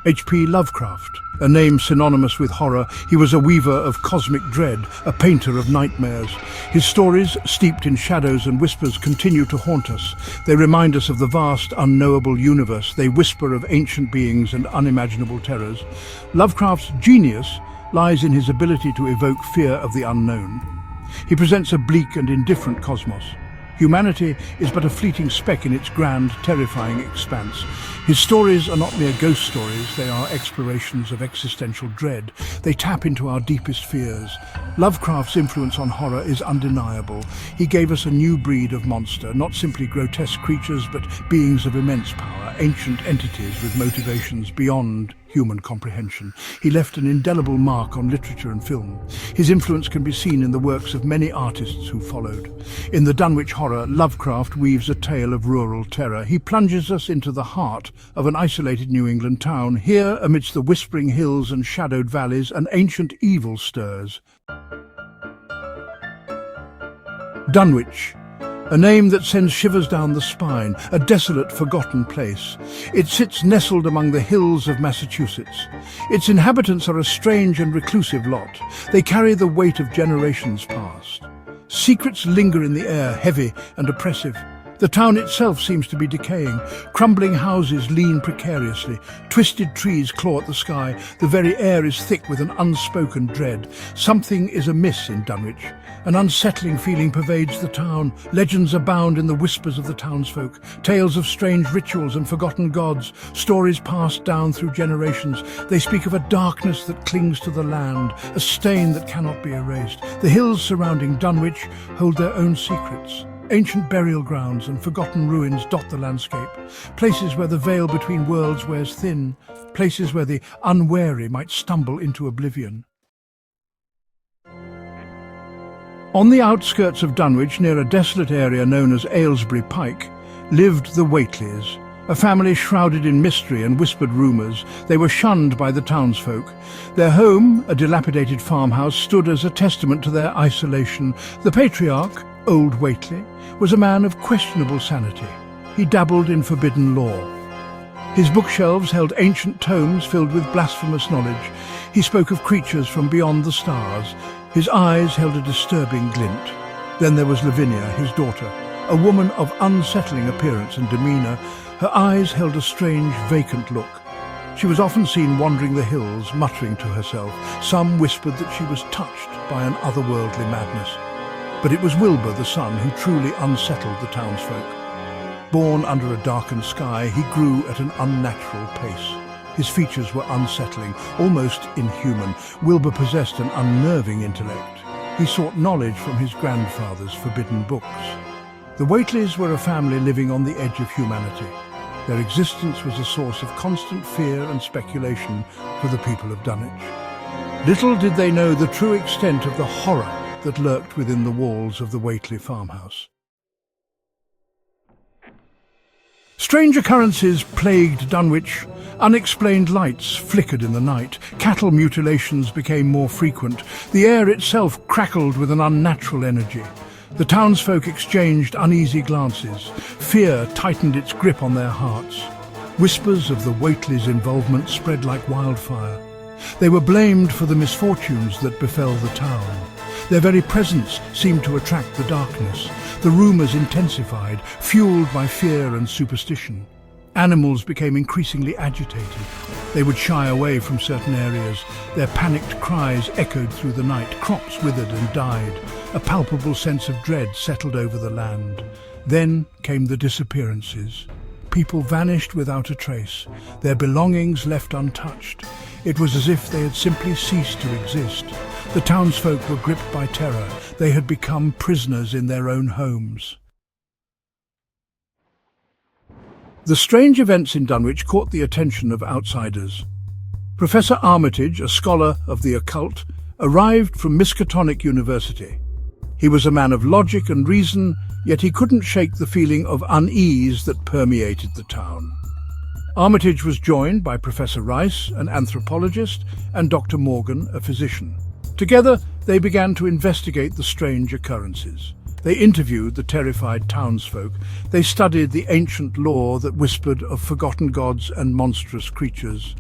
H.P. Lovecraft, a name synonymous with horror, he was a weaver of cosmic dread, a painter of nightmares. His stories, steeped in shadows and whispers, continue to haunt us. They remind us of the vast, unknowable universe. They whisper of ancient beings and unimaginable terrors. Lovecraft's genius lies in his ability to evoke fear of the unknown. He presents a bleak and indifferent cosmos. Humanity is but a fleeting speck in its grand, terrifying expanse. His stories are not mere ghost stories, they are explorations of existential dread. They tap into our deepest fears. Lovecraft's influence on horror is undeniable. He gave us a new breed of monster, not simply grotesque creatures, but beings of immense power, ancient entities with motivations beyond human comprehension. He left an indelible mark on literature and film. His influence can be seen in the works of many artists who followed. In the Dunwich Horror, Lovecraft weaves a tale of rural terror. He plunges us into the heart of an isolated New England town. Here, amidst the whispering hills and shadowed valleys, an ancient evil stirs. Dunwich, a name that sends shivers down the spine, a desolate, forgotten place. It sits nestled among the hills of Massachusetts. Its inhabitants are a strange and reclusive lot. They carry the weight of generations past. Secrets linger in the air, heavy and oppressive. The town itself seems to be decaying. Crumbling houses lean precariously. Twisted trees claw at the sky. The very air is thick with an unspoken dread. Something is amiss in Dunwich. An unsettling feeling pervades the town. Legends abound in the whispers of the townsfolk. Tales of strange rituals and forgotten gods. Stories passed down through generations. They speak of a darkness that clings to the land, a stain that cannot be erased. The hills surrounding Dunwich hold their own secrets. Ancient burial grounds and forgotten ruins dot the landscape, places where the veil between worlds wears thin, places where the unwary might stumble into oblivion. On the outskirts of Dunwich, near a desolate area known as Aylesbury Pike, lived the Whateleys, a family shrouded in mystery and whispered rumours. They were shunned by the townsfolk. Their home, a dilapidated farmhouse, stood as a testament to their isolation. The patriarch, Old Whateley, was a man of questionable sanity. He dabbled in forbidden lore. His bookshelves held ancient tomes filled with blasphemous knowledge. He spoke of creatures from beyond the stars. His eyes held a disturbing glint. Then there was Lavinia, his daughter, a woman of unsettling appearance and demeanour. Her eyes held a strange, vacant look. She was often seen wandering the hills, muttering to herself. Some whispered that she was touched by an otherworldly madness. But it was Wilbur, the son, who truly unsettled the townsfolk. Born under a darkened sky, he grew at an unnatural pace. His features were unsettling, almost inhuman. Wilbur possessed an unnerving intellect. He sought knowledge from his grandfather's forbidden books. The Whateleys were a family living on the edge of humanity. Their existence was a source of constant fear and speculation for the people of Dunwich. Little did they know the true extent of the horror that lurked within the walls of the Whateley farmhouse. Strange occurrences plagued Dunwich. Unexplained lights flickered in the night. Cattle mutilations became more frequent. The air itself crackled with an unnatural energy. The townsfolk exchanged uneasy glances. Fear tightened its grip on their hearts. Whispers of the Whateleys' involvement spread like wildfire. They were blamed for the misfortunes that befell the town. Their very presence seemed to attract the darkness. The rumours intensified, fueled by fear and superstition. Animals became increasingly agitated. They would shy away from certain areas. Their panicked cries echoed through the night. Crops withered and died. A palpable sense of dread settled over the land. Then came the disappearances. People vanished without a trace, their belongings left untouched. It was as if they had simply ceased to exist. The townsfolk were gripped by terror. They had become prisoners in their own homes. The strange events in Dunwich caught the attention of outsiders. Professor Armitage, a scholar of the occult, arrived from Miskatonic University. He was a man of logic and reason, yet he couldn't shake the feeling of unease that permeated the town. Armitage was joined by Professor Rice, an anthropologist, and Dr. Morgan, a physician. Together, they began to investigate the strange occurrences. They interviewed the terrified townsfolk. They studied the ancient lore that whispered of forgotten gods and monstrous creatures.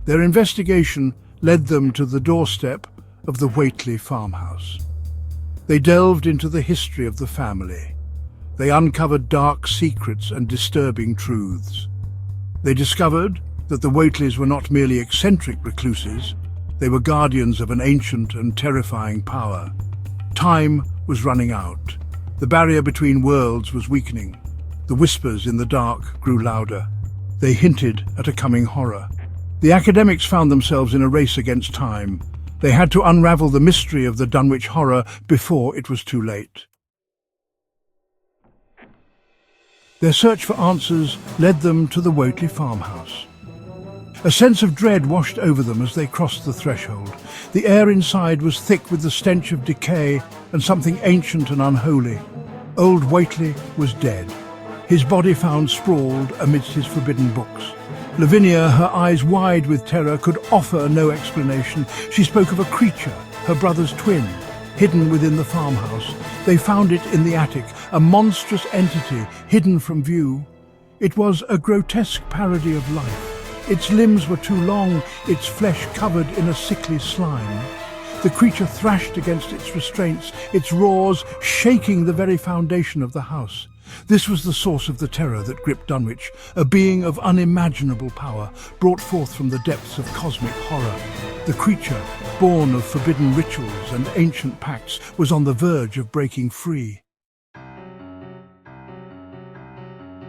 Their investigation led them to the doorstep of the Whateley farmhouse. They delved into the history of the family. They uncovered dark secrets and disturbing truths. They discovered that the Whateleys were not merely eccentric recluses, they were guardians of an ancient and terrifying power. Time was running out. The barrier between worlds was weakening. The whispers in the dark grew louder. They hinted at a coming horror. The academics found themselves in a race against time. They had to unravel the mystery of the Dunwich Horror before it was too late. Their search for answers led them to the Whateley farmhouse. A sense of dread washed over them as they crossed the threshold. The air inside was thick with the stench of decay and something ancient and unholy. Old Whateley was dead, his body found sprawled amidst his forbidden books. Lavinia, her eyes wide with terror, could offer no explanation. She spoke of a creature, her brother's twin, hidden within the farmhouse. They found it in the attic, a monstrous entity hidden from view. It was a grotesque parody of life. Its limbs were too long, its flesh covered in a sickly slime. The creature thrashed against its restraints, its roars shaking the very foundation of the house. This was the source of the terror that gripped Dunwich, a being of unimaginable power, brought forth from the depths of cosmic horror. The creature, born of forbidden rituals and ancient pacts, was on the verge of breaking free.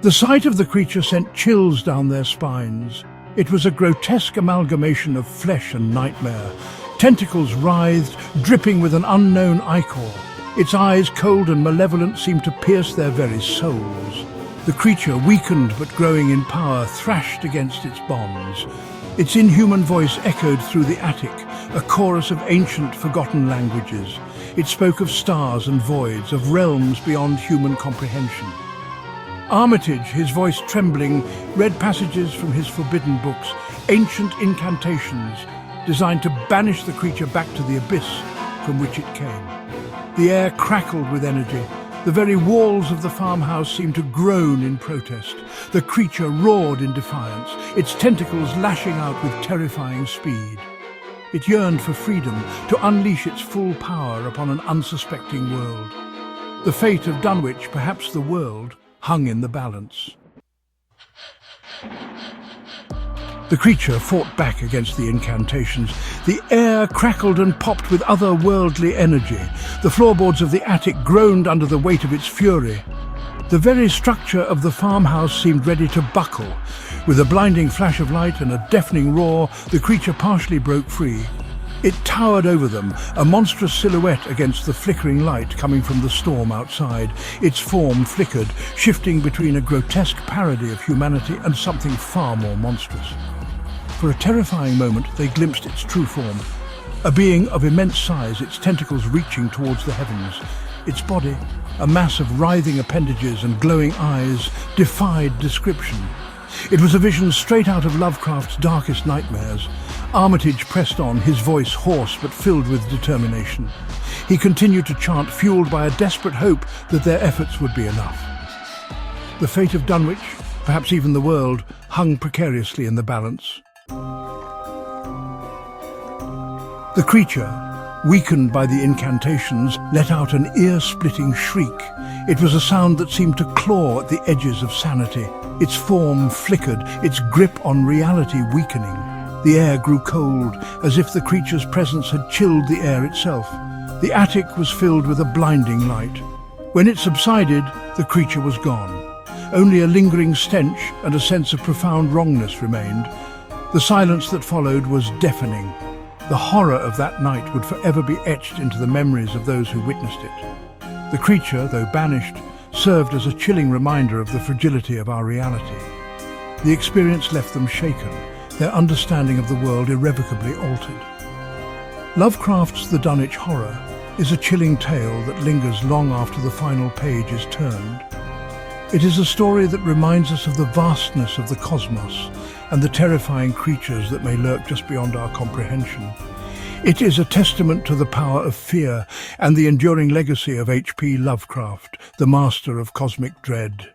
The sight of the creature sent chills down their spines. It was a grotesque amalgamation of flesh and nightmare. Tentacles writhed, dripping with an unknown ichor. Its eyes, cold and malevolent, seemed to pierce their very souls. The creature, weakened but growing in power, thrashed against its bonds. Its inhuman voice echoed through the attic, a chorus of ancient, forgotten languages. It spoke of stars and voids, of realms beyond human comprehension. Armitage, his voice trembling, read passages from his forbidden books, ancient incantations designed to banish the creature back to the abyss from which it came. The air crackled with energy. The very walls of the farmhouse seemed to groan in protest. The creature roared in defiance, its tentacles lashing out with terrifying speed. It yearned for freedom, to unleash its full power upon an unsuspecting world. The fate of Dunwich, perhaps the world, hung in the balance. The creature fought back against the incantations. The air crackled and popped with otherworldly energy. The floorboards of the attic groaned under the weight of its fury. The very structure of the farmhouse seemed ready to buckle. With a blinding flash of light and a deafening roar, the creature partially broke free. It towered over them, a monstrous silhouette against the flickering light coming from the storm outside. Its form flickered, shifting between a grotesque parody of humanity and something far more monstrous. For a terrifying moment, they glimpsed its true form. A being of immense size, its tentacles reaching towards the heavens. Its body, a mass of writhing appendages and glowing eyes, defied description. It was a vision straight out of Lovecraft's darkest nightmares. Armitage pressed on, his voice hoarse but filled with determination. He continued to chant, fueled by a desperate hope that their efforts would be enough. The fate of Dunwich, perhaps even the world, hung precariously in the balance. The creature, weakened by the incantations, let out an ear-splitting shriek. It was a sound that seemed to claw at the edges of sanity. Its form flickered, its grip on reality weakening. The air grew cold, as if the creature's presence had chilled the air itself. The attic was filled with a blinding light. When it subsided, the creature was gone. Only a lingering stench and a sense of profound wrongness remained. The silence that followed was deafening. The horror of that night would forever be etched into the memories of those who witnessed it. The creature, though banished, served as a chilling reminder of the fragility of our reality. The experience left them shaken, their understanding of the world irrevocably altered. Lovecraft's The Dunwich Horror is a chilling tale that lingers long after the final page is turned. It is a story that reminds us of the vastness of the cosmos and the terrifying creatures that may lurk just beyond our comprehension. It is a testament to the power of fear and the enduring legacy of H.P. Lovecraft, the master of cosmic dread.